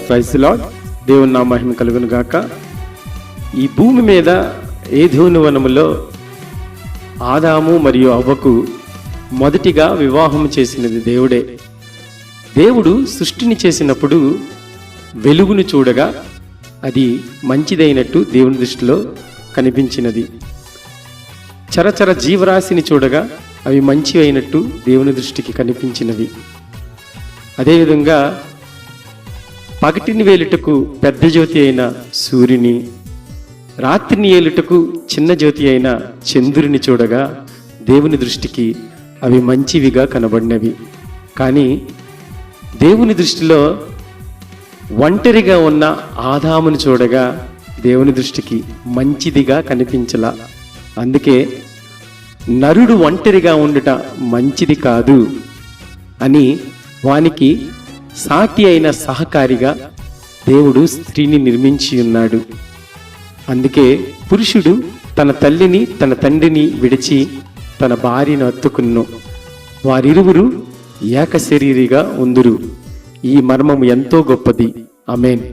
Praise the lord. దేవుని నా మహిమ కలుగును గాక. ఈ భూమి మీద ఏదోను వనములో ఆదాము మరియు అవ్వకు మొదటిగా వివాహం చేసినది దేవుడే. దేవుడు సృష్టిని చేసినప్పుడు వెలుగును చూడగా అది మంచిదైనట్టు దేవుని దృష్టిలో కనిపించినది. చరచర జీవరాశిని చూడగా అవి మంచి అయినట్టు దేవుని దృష్టికి కనిపించినవి. అదేవిధంగా పగటిని వేలుటకు పెద్ద జ్యోతి అయిన సూర్యుని, రాత్రిని ఏలుటకు చిన్న జ్యోతి అయిన చంద్రుని చూడగా దేవుని దృష్టికి అవి మంచివిగా కనబడినవి. కానీ దేవుని దృష్టిలో ఒంటరిగా ఉన్న ఆదామును చూడగా దేవుని దృష్టికి మంచిదిగా కనిపించలా. అందుకే నరుడు ఒంటరిగా ఉండుట మంచిది కాదు అని వానికి సాటి అయిన సహకారిగా దేవుడు స్త్రీని నిర్మించి ఉన్నాడు. అందుకే పురుషుడు తన తల్లిని తన తండ్రిని విడిచి తన భార్యను హత్తుకును, వారిరువురు ఏక శరీరిగా ఉందురు. ఈ మర్మము ఎంతో గొప్పది. ఆమేన్.